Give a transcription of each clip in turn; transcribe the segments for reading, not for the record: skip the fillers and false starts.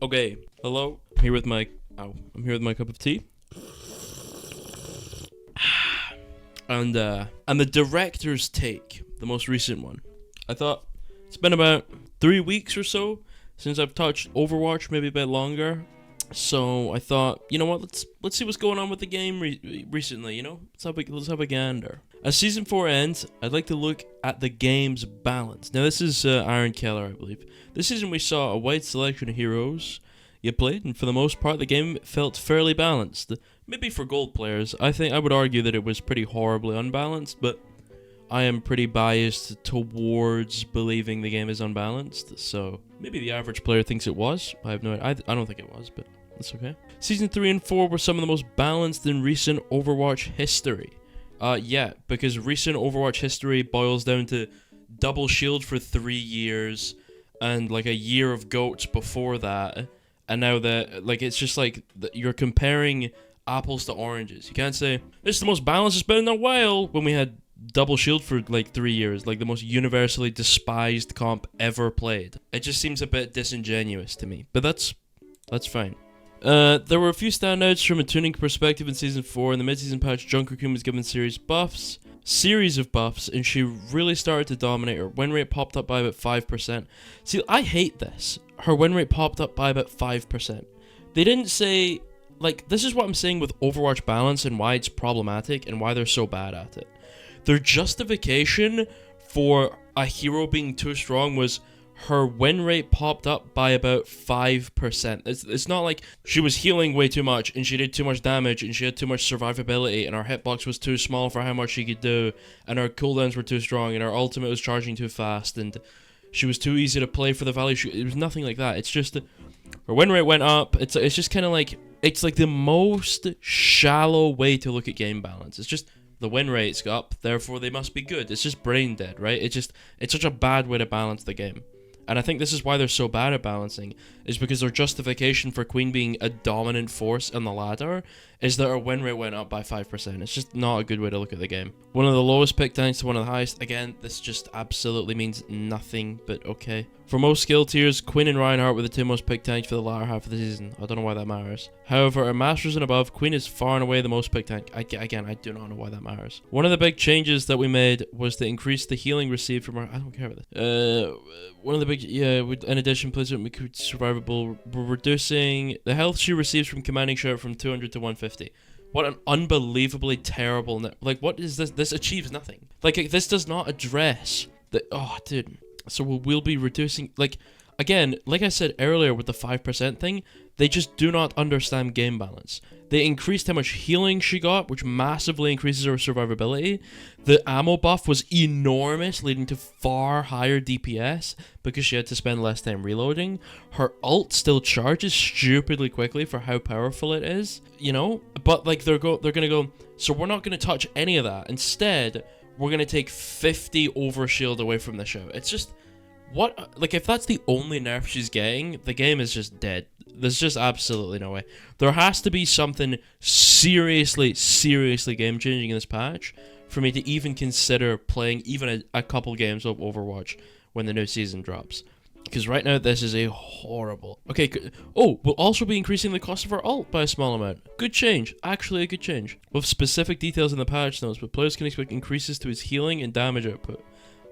Okay, hello. I'm here with my cup of tea. And the director's take, the most recent one. I thought it's been about 3 weeks or so since I've touched Overwatch, maybe a bit longer. So I thought, you know what? Let's see what's going on with the game recently. You know, let's have a gander. As season 4 ends, I'd like to look at the game's balance. Now this is Aaron Keller, I believe. This season we saw a wide selection of heroes you played, and for the most part the game felt fairly balanced. Maybe for gold players, I would argue that it was pretty horribly unbalanced, but I am pretty biased towards believing the game is unbalanced, so maybe the average player thinks it was. I have no idea. I don't think it was, but that's okay. Season 3 and 4 were some of the most balanced in recent Overwatch history. Yeah, because recent Overwatch history boils down to double shield for 3 years, and like a year of goats before that, and now it's just like you're comparing apples to oranges. You can't say this is the most balanced it's been in a while when we had double shield for like 3 years, like the most universally despised comp ever played. It just seems a bit disingenuous to me, but that's fine. There were a few standouts from a tuning perspective in Season 4. In the mid-season patch, Junker was given series of buffs, and she really started to dominate. Her win rate popped up by about 5%. See, I hate this. Her win rate popped up by about 5%. They didn't say, like, this is what I'm saying with Overwatch balance and why it's problematic and why they're so bad at it. Their justification for a hero being too strong was her win rate popped up by about 5%. It's not like she was healing way too much and she did too much damage and she had too much survivability and her hitbox was too small for how much she could do and her cooldowns were too strong and her ultimate was charging too fast and she was too easy to play for the value. It was nothing like that. It's just her win rate went up. It's just kind of like, it's like the most shallow way to look at game balance. It's just the win rate's up, therefore they must be good. It's just brain dead, right? It's such a bad way to balance the game. And I think this is why they're so bad at balancing, is because their justification for Queen being a dominant force on the ladder is that her win rate went up by 5%. It's just not a good way to look at the game. One of the lowest pick tanks to one of the highest. Again, this just absolutely means nothing, but okay. For most skill tiers, Queen and Reinhardt were the two most picked tanks for the latter half of the season. I don't know why that matters. However, at Masters and above, Queen is far and away the most picked tank. Again, I do not know why that matters. One of the big changes that we made was to increase the healing received from our... I don't care about this. One of the big... Yeah, in addition, please don't make it survivable. We're reducing the health she receives from commanding shot from 200 to 150. What an unbelievably terrible... Like, what is this? This achieves nothing. Like, this does not address... Oh, dude... So we'll be reducing, like, again, like I said earlier with the 5% thing, they just do not understand game balance. They increased how much healing she got, which massively increases her survivability. The ammo buff was enormous, leading to far higher DPS because she had to spend less time reloading. Her ult still charges stupidly quickly for how powerful it is, you know? But, like, they're gonna go, so we're not gonna touch any of that. Instead, we're gonna take 50 overshield away from the show. It's just, what, like, if that's the only nerf she's getting, the game is just dead. There's just absolutely no way. There has to be something seriously game-changing in this patch for me to even consider playing even a couple games of Overwatch when the new season drops. Because right now, this is a horrible... Okay, oh, we'll also be increasing the cost of our ult by a small amount. Good change. Actually, a good change. With specific details in the patch notes, but players can expect increases to his healing and damage output.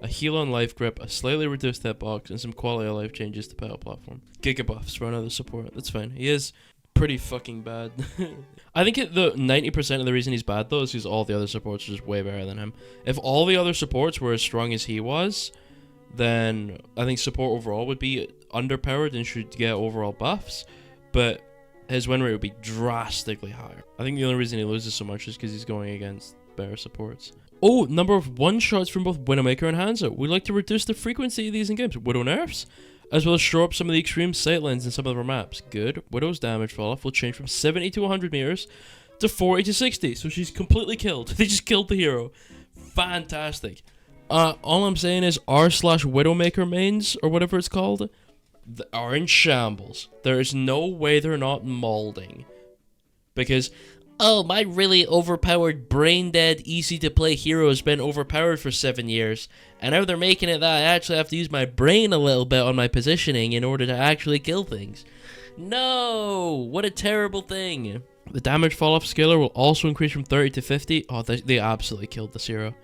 A heal on life grip, a slightly reduced hitbox, and some quality of life changes to battle platform. Giga buffs for another support. That's fine. He is pretty fucking bad. I think the 90% of the reason he's bad, though, is because all the other supports are just way better than him. If all the other supports were as strong as he was, then I think support overall would be underpowered and should get overall buffs, but his win rate would be drastically higher. I think the only reason he loses so much is because he's going against better supports. Oh, number of one-shots from both Widowmaker and Hanzo. We'd like to reduce the frequency of these in games. Widow nerfs, as well as shore up some of the extreme sightlines in some of our maps. Good. Widow's damage fall-off will change from 70 to 100 meters to 40 to 60, so she's completely killed. They just killed the hero. Fantastic. All I'm saying is r/Widowmaker mains, or whatever it's called, are in shambles. There is no way they're not molding. Because Oh, my really overpowered, brain-dead, easy-to-play hero has been overpowered for 7 years, and now they're making it that I actually have to use my brain a little bit on my positioning in order to actually kill things. No! What a terrible thing! The damage fall-off scaler will also increase from 30 to 50. Oh, they absolutely killed this hero.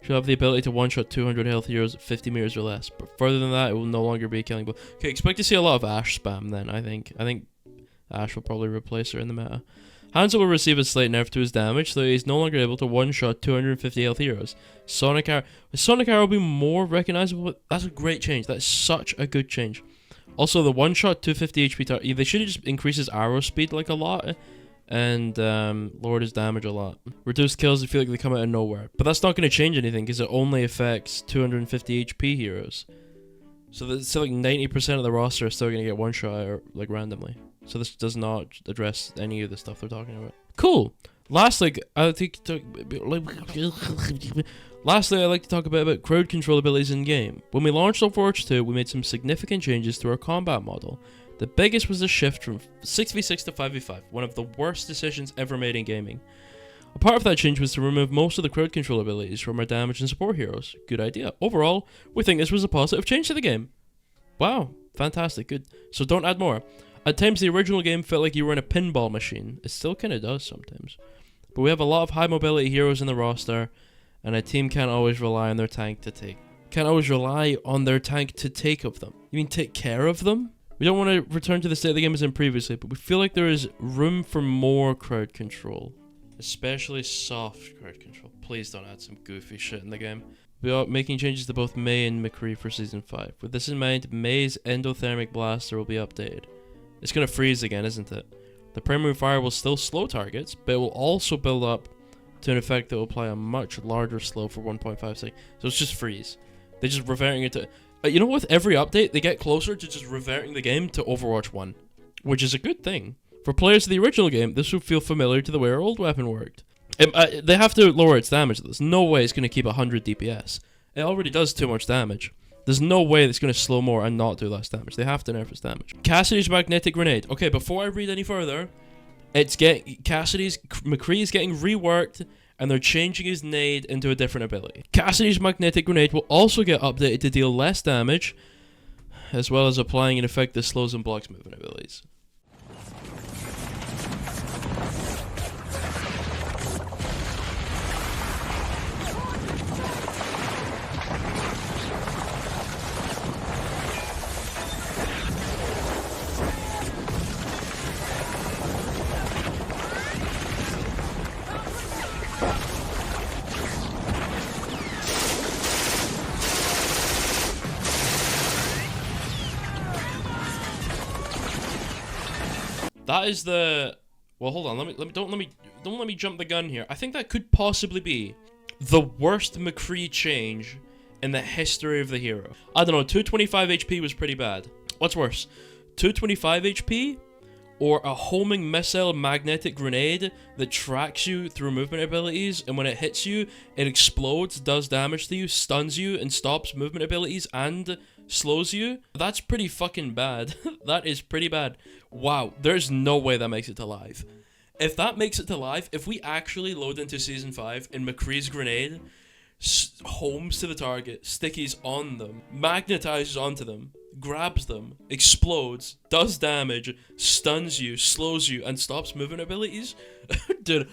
She'll have the ability to one-shot 200 health heroes at 50 meters or less, but further than that, it will no longer be a killing blow. Okay, expect to see a lot of Ashe spam then, I think. I think Ashe will probably replace her in the meta. Hanzo will receive a slight nerf to his damage, so he's no longer able to one-shot 250 health heroes. Sonic Arrow will be more recognizable. That's a great change. That's such a good change. Also, the one-shot 250 HP target, they should have just increased his arrow speed like a lot, and lowered his damage a lot. Reduced kills, I feel like they come out of nowhere. But that's not going to change anything, because it only affects 250 HP heroes. So that's still like 90% of the roster are still going to get one-shot, or like randomly. So this does not address any of the stuff they're talking about. Cool. Lastly, I like to talk about crowd control abilities in game. When we launched Overwatch 2, we made some significant changes to our combat model. The biggest was the shift from 6v6 to 5v5, one of the worst decisions ever made in gaming. A part of that change was to remove most of the crowd control abilities from our damage and support heroes. Good idea. Overall, we think this was a positive change to the game. Wow, fantastic, good. So don't add more. At times, the original game felt like you were in a pinball machine. It still kind of does sometimes. But we have a lot of high mobility heroes in the roster, and a team can't always rely on their tank to take. Can't always rely on their tank to take of them. You mean take care of them? We don't want to return to the state of the game as in previously, but we feel like there is room for more crowd control. Especially soft crowd control. Please don't add some goofy shit in the game. We are making changes to both Mei and McCree for Season 5. With this in mind, Mei's endothermic blaster will be updated. It's going to freeze again, isn't it? The primary fire will still slow targets, but it will also build up to an effect that will apply a much larger slow for 1.5 seconds. So it's just freeze. They're just reverting it to... you know, with every update, they get closer to just reverting the game to Overwatch 1. Which is a good thing. For players of the original game, this will feel familiar to the way our old weapon worked. They have to lower its damage. There's no way it's going to keep 100 DPS. It already does too much damage. There's no way it's going to slow more and not do less damage. They have to nerf its damage. Cassidy's magnetic grenade. Okay, before I read any further, McCree is getting reworked, and they're changing his nade into a different ability. Cassidy's magnetic grenade will also get updated to deal less damage, as well as applying an effect that slows and blocks movement abilities. That is the... Well, hold on. Don't let me jump the gun here. I think that could possibly be the worst McCree change in the history of the hero. I don't know. 225 HP was pretty bad. What's worse? 225 HP or a homing missile magnetic grenade that tracks you through movement abilities, and when it hits you, it explodes, does damage to you, stuns you, and stops movement abilities and slows you? That's pretty fucking bad. That is pretty bad. Wow, there's no way that makes it to live. If that makes it to live, if we actually load into Season 5 and McCree's grenade homes to the target, stickies on them, magnetizes onto them, grabs them, explodes, does damage, stuns you, slows you, and stops movement abilities, dude,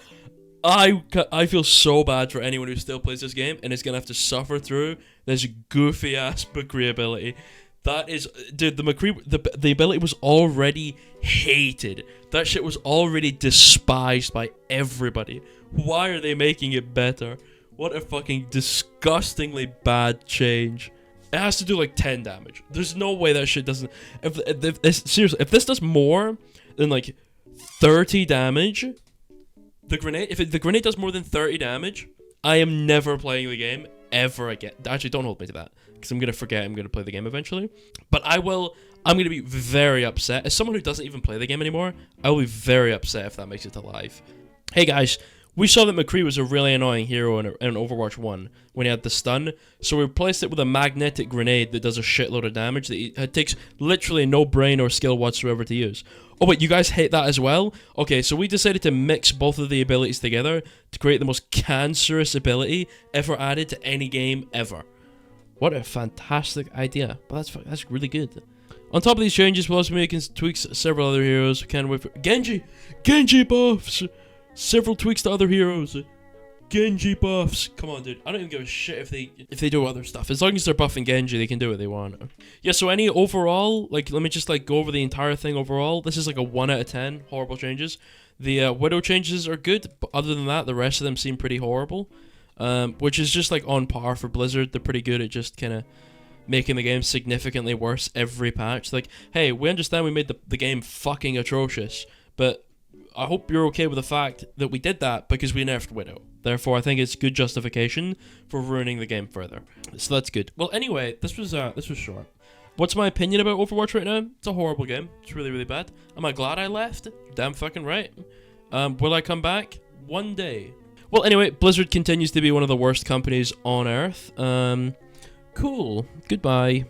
I feel so bad for anyone who still plays this game and is gonna have to suffer through this goofy ass McCree ability. That is, dude, the McCree, the ability was already hated. That shit was already despised by everybody. Why are they making it better? What a fucking disgustingly bad change. It has to do like 10 damage. There's no way that shit doesn't... Seriously, if this does more than like 30 damage, the grenade... If the grenade does more than 30 damage, I am never playing the game ever again. Actually, don't hold me to that, because I'm going to forget I'm going to play the game eventually. But I'm going to be very upset. As someone who doesn't even play the game anymore, I will be very upset if that makes it to live. Hey guys, We saw that McCree was a really annoying hero in Overwatch 1 when he had the stun, so we replaced it with a magnetic grenade that does a shitload of damage that it takes literally no brain or skill whatsoever to use. Oh wait, you guys hate that as well? Okay, so we decided to mix both of the abilities together to create the most cancerous ability ever added to any game ever. What a fantastic idea. But that's really good. On top of these changes, we'll also be making tweaks to several other heroes. Can't wait for Genji buffs! Several tweaks to other heroes. Genji buffs. Come on, dude. I don't even give a shit if they do other stuff. As long as they're buffing Genji, they can do what they want. Yeah, so any overall, like, let me just, like, go over the entire thing overall. This is, like, a 1 out of 10. Horrible changes. The Widow changes are good, but other than that, the rest of them seem pretty horrible. Which is just, like, on par for Blizzard. They're pretty good at just kind of making the game significantly worse every patch. Like, hey, we understand we made the game fucking atrocious, but I hope you're okay with the fact that we did that because we nerfed Widow. Therefore, I think it's good justification for ruining the game further. So that's good. Well, anyway, this was short. What's my opinion about Overwatch right now? It's a horrible game. It's really, really bad. Am I glad I left? Damn fucking right. Will I come back? One day. Well, anyway, Blizzard continues to be one of the worst companies on Earth. Cool. Goodbye.